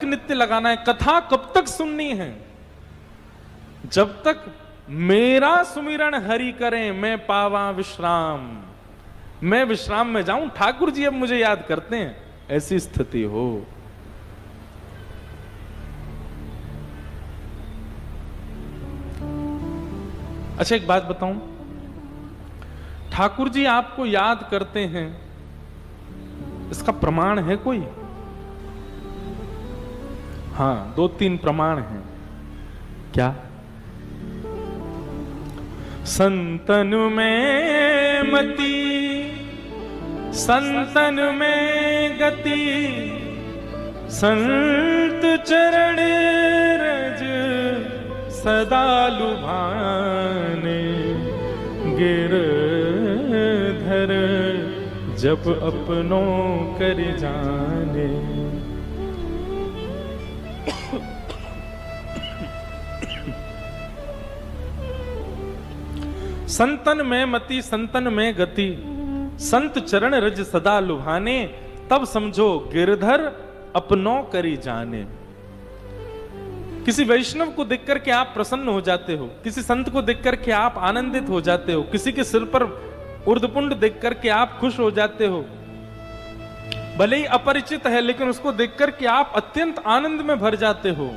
नित्य लगाना है। कथा कब तक सुननी है? जब तक मेरा सुमिरन हरि करें मैं पावा विश्राम, मैं विश्राम में जाऊं, ठाकुर जी अब मुझे याद करते हैं, ऐसी स्थिति हो। अच्छा एक बात बताऊं, ठाकुर जी आपको याद करते हैं, इसका प्रमाण है कोई? हाँ, 2-3 प्रमाण हैं। क्या? संतन में मति, संतन में गति, संत चरण रज सदा लुभाने, गिरधर जब अपनों कर जाने। संतन में मति, संतन में गति, संत चरण रज सदा लुभाने, तब समझो गिरधर अपनों करी जाने। किसी वैष्णव को देख करके आप प्रसन्न हो जाते हो, किसी संत को देख करके आप आनंदित हो जाते हो, किसी के सिर पर उर्धपुंड देख करके आप खुश हो जाते हो। भले ही अपरिचित है लेकिन उसको देख करके आप अत्यंत आनंद में भर जाते हो।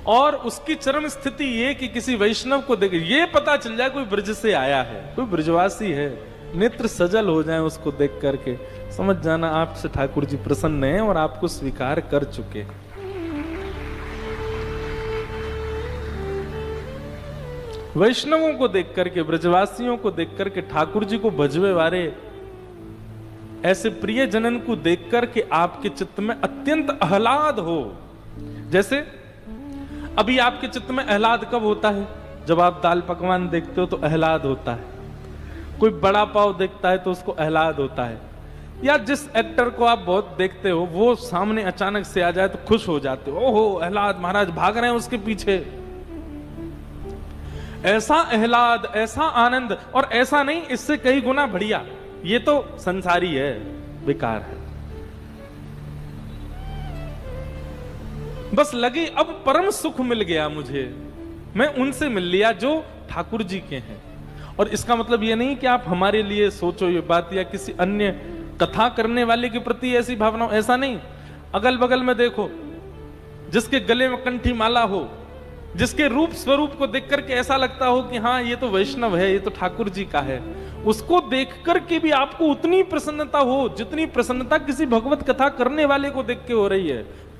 और उसकी चरम स्थिति ये कि किसी वैष्णव को देख, ये पता चल जाए कोई ब्रज से आया है, कोई ब्रजवासी है, नेत्र सजल हो जाए उसको देख करके, समझ जाना आपसे ठाकुर जी प्रसन्न हैं और आपको स्वीकार कर चुके। वैष्णवों को देख करके, ब्रजवासियों को देख करके, ठाकुर जी को भजवे वाले ऐसे प्रिय जनन को देख करके आपके चित्त में अत्यंत आह्लाद हो। जैसे अभी आपके चित्त में आह्लाद कब होता है? जब आप दाल पकवान देखते हो तो आह्लाद होता है, कोई बड़ा पाव देखता है तो उसको आह्लाद होता है, या जिस एक्टर को आप बहुत देखते हो वो सामने अचानक से आ जाए तो खुश हो जाते हो, ओहो आह्लाद, महाराज भाग रहे हैं उसके पीछे। ऐसा आह्लाद, ऐसा आनंद, और ऐसा नहीं इससे कई गुना बढ़िया, ये तो संसारी है, बेकार है। बस लगे अब परम सुख मिल गया मुझे, मैं उनसे मिल लिया जो ठाकुर जी के हैं। और इसका मतलब ये नहीं कि आप हमारे लिए सोचो ये बात, या किसी अन्य कथा करने वाले के प्रति ऐसी भावना, ऐसा नहीं। अगल बगल में देखो, जिसके गले में कंठी माला हो, जिसके रूप स्वरूप को देख करके ऐसा लगता हो कि हाँ ये तो वैष्णव है, ये तो ठाकुर जी का है, उसको देख करके भी आपको उतनी प्रसन्नता हो जितनी प्रसन्नता किसी भगवत कथा करने वाले को देख के हो रही है।